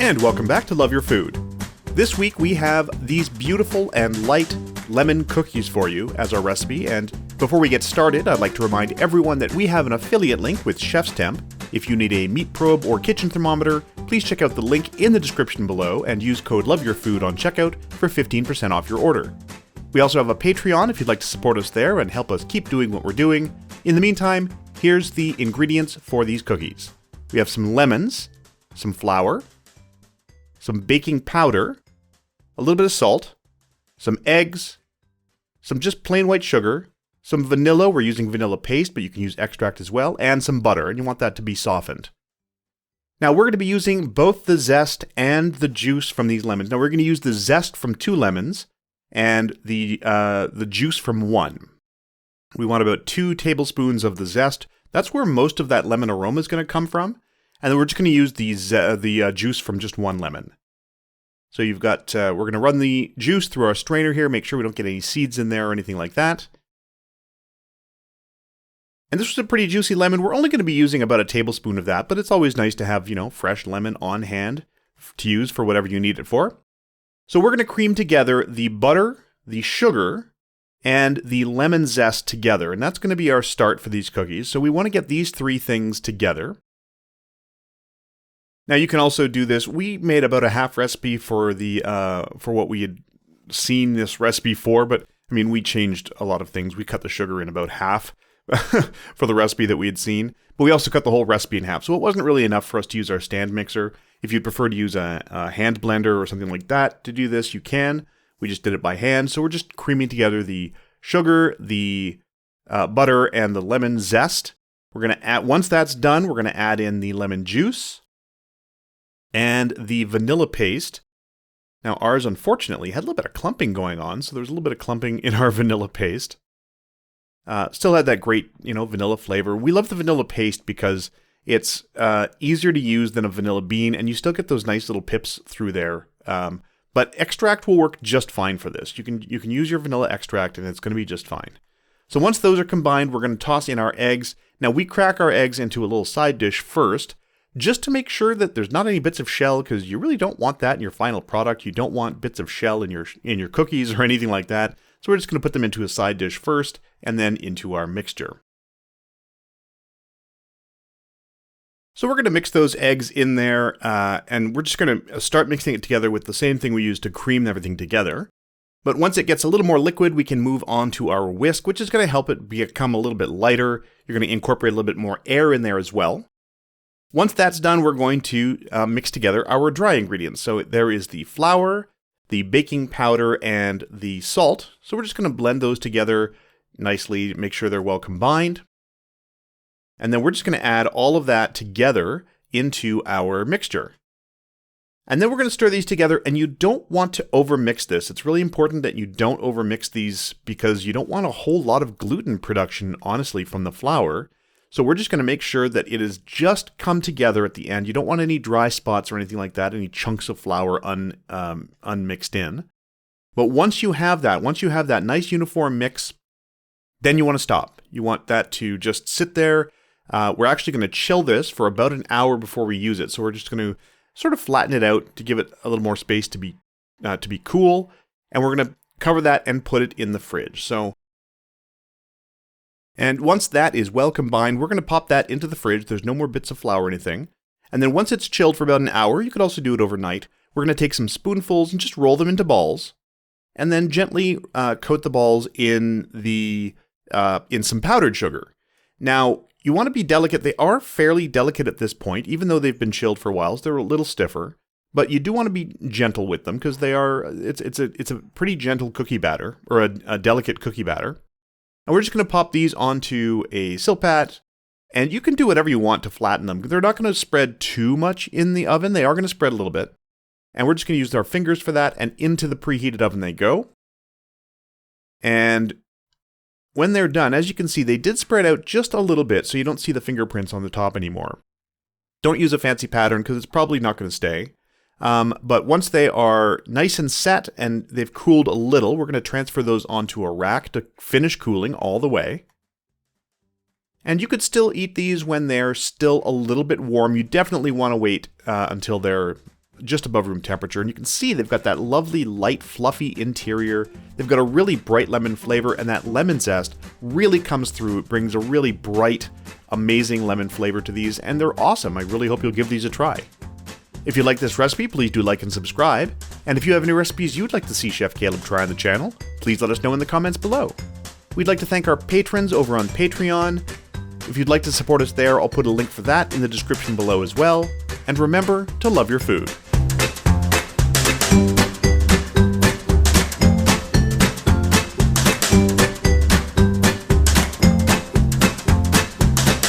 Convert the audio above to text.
And welcome back to Love Your Food. This week we have these beautiful and light lemon cookies for you as our recipe, and before we get started, I'd like to remind everyone that we have an affiliate link with Chef's Temp. If you need a meat probe or kitchen thermometer, please check out the link in the description below and use code LOVEYOURFOOD on checkout for 15% off your order. We also have a Patreon if you'd like to support us there and help us keep doing what we're doing. In the meantime, here's the ingredients for these cookies. We have some lemons, some flour, some baking powder, a little bit of salt, some eggs, some just plain white sugar, some vanilla, we're using vanilla paste, but you can use extract as well, and some butter, and you want that to be softened. Now we're going to be using both the zest and the juice from these lemons. Now we're going to use the zest from 2 lemons and the juice from 1. We want about 2 tablespoons of the zest. That's where most of that lemon aroma is going to come from. And then we're just going to use the juice from just 1 lemon. So you've got, we're going to run the juice through our strainer here, make sure we don't get any seeds in there or anything like that. And this was a pretty juicy lemon. We're only going to be using about a tablespoon of that, but it's always nice to have, fresh lemon on hand to use for whatever you need it for. So we're going to cream together the butter, the sugar, and the lemon zest together. And that's going to be our start for these cookies. So we want to get these 3 things together. Now you can also do this. We made about a half recipe for the for what we had seen this recipe for, but I mean we changed a lot of things. We cut the sugar in about half for the recipe that we had seen, but we also cut the whole recipe in half. So it wasn't really enough for us to use our stand mixer. If you'd prefer to use a hand blender or something like that to do this, you can. We just did it by hand. So we're just creaming together the sugar, the butter, and the lemon zest. We're gonna add, once that's done, we're gonna add in the lemon juice and the vanilla paste. Now ours, unfortunately, had a little bit of clumping going on, so there's a little bit of clumping in our vanilla paste. Still had that great, vanilla flavor. We love the vanilla paste because it's easier to use than a vanilla bean, and you still get those nice little pips through there. But extract will work just fine for this. You can use your vanilla extract, and it's going to be just fine. So once those are combined, we're going to toss in our eggs. Now we crack our eggs into a little side dish first, just to make sure that there's not any bits of shell, because you really don't want that in your final product. You don't want bits of shell in your cookies or anything like that. So we're just going to put them into a side dish first, and then into our mixture. So we're going to mix those eggs in there, and we're just going to start mixing it together with the same thing we used to cream everything together. But once it gets a little more liquid, we can move on to our whisk, which is going to help it become a little bit lighter. You're going to incorporate a little bit more air in there as well. Once that's done, we're going to mix together our dry ingredients. So there is the flour, the baking powder, and the salt. So we're just going to blend those together nicely, make sure they're well combined. And then we're just going to add all of that together into our mixture. And then we're going to stir these together, and you don't want to overmix this. It's really important that you don't overmix these because you don't want a whole lot of gluten production, honestly, from the flour. So we're just going to make sure that it has just come together at the end. You don't want any dry spots or anything like that, any chunks of flour unmixed in. But once you have that nice uniform mix, then you want to stop. You want that to just sit there. We're actually going to chill this for about an hour before we use it. So we're just going to sort of flatten it out to give it a little more space to be cool. And we're going to cover that and put it in the fridge. And once that is well combined, we're going to pop that into the fridge. There's no more bits of flour or anything. And then once it's chilled for about an hour, you could also do it overnight. We're going to take some spoonfuls and just roll them into balls. And then gently coat the balls in some powdered sugar. Now, you want to be delicate. They are fairly delicate at this point, even though they've been chilled for a while. So they're a little stiffer. But you do want to be gentle with them because it's a pretty gentle cookie batter, or a delicate cookie batter. And we're just going to pop these onto a silpat, and you can do whatever you want to flatten them. They're not going to spread too much in the oven. They are going to spread a little bit. And we're just going to use our fingers for that, and into the preheated oven they go. And when they're done, as you can see, they did spread out just a little bit, so you don't see the fingerprints on the top anymore. Don't use a fancy pattern, because it's probably not going to stay. But once they are nice and set and they've cooled a little, we're going to transfer those onto a rack to finish cooling all the way. And you could still eat these when they're still a little bit warm. You definitely want to wait until they're just above room temperature, and you can see they've got that lovely, light, fluffy interior. They've got a really bright lemon flavor, and that lemon zest really comes through. It brings a really bright, amazing lemon flavor to these, and they're awesome. I really hope you'll give these a try. If you like this recipe, please do like and subscribe. And if you have any recipes you'd like to see Chef Caleb try on the channel, please let us know in the comments below. We'd like to thank our patrons over on Patreon. If you'd like to support us there, I'll put a link for that in the description below as well. And remember to love your food.